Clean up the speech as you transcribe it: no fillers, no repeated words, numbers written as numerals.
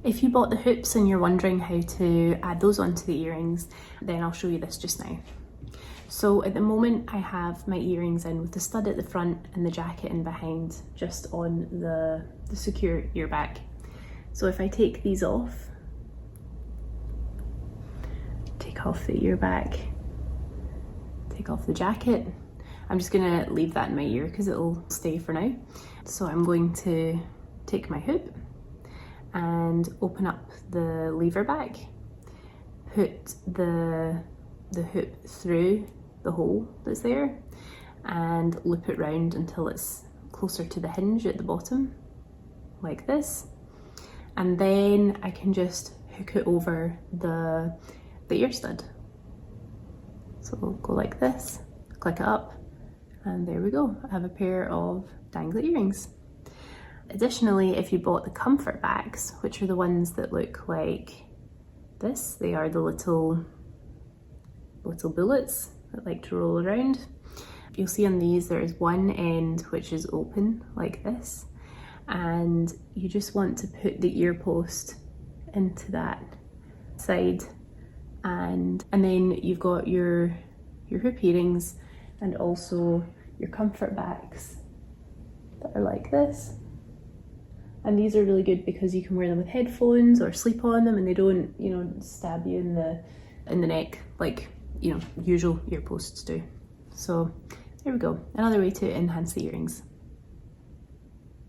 If you bought the hoops and you're wondering how to add those onto the earrings, then I'll show you this just now. So at the moment I have my earrings in with the stud at the front and the jacket in behind, just on the secure ear back. So if I take these off, take off the ear back, take off the jacket, I'm just gonna leave that in my ear because it'll stay for now. So I'm going to take my hoop and open up the lever back, put the hoop through the hole that's there and loop it round until it's closer to the hinge at the bottom, like this. And then I can just hook it over the ear stud. So we'll go like this, click it up, and there we go. I have a pair of dangly earrings. Additionally, if you bought the comfort bags, which are the ones that look like this, they are the little bullets that like to roll around. You'll see on these there is one end which is open like this, and you just want to put the ear post into that side, and then you've got your hoop earrings and also your comfort bags that are like this. And these are really good because you can wear them with headphones or sleep on them, and they don't, you know, stab you in the neck like, you know, usual ear posts do. So there we go, another way to enhance the earrings.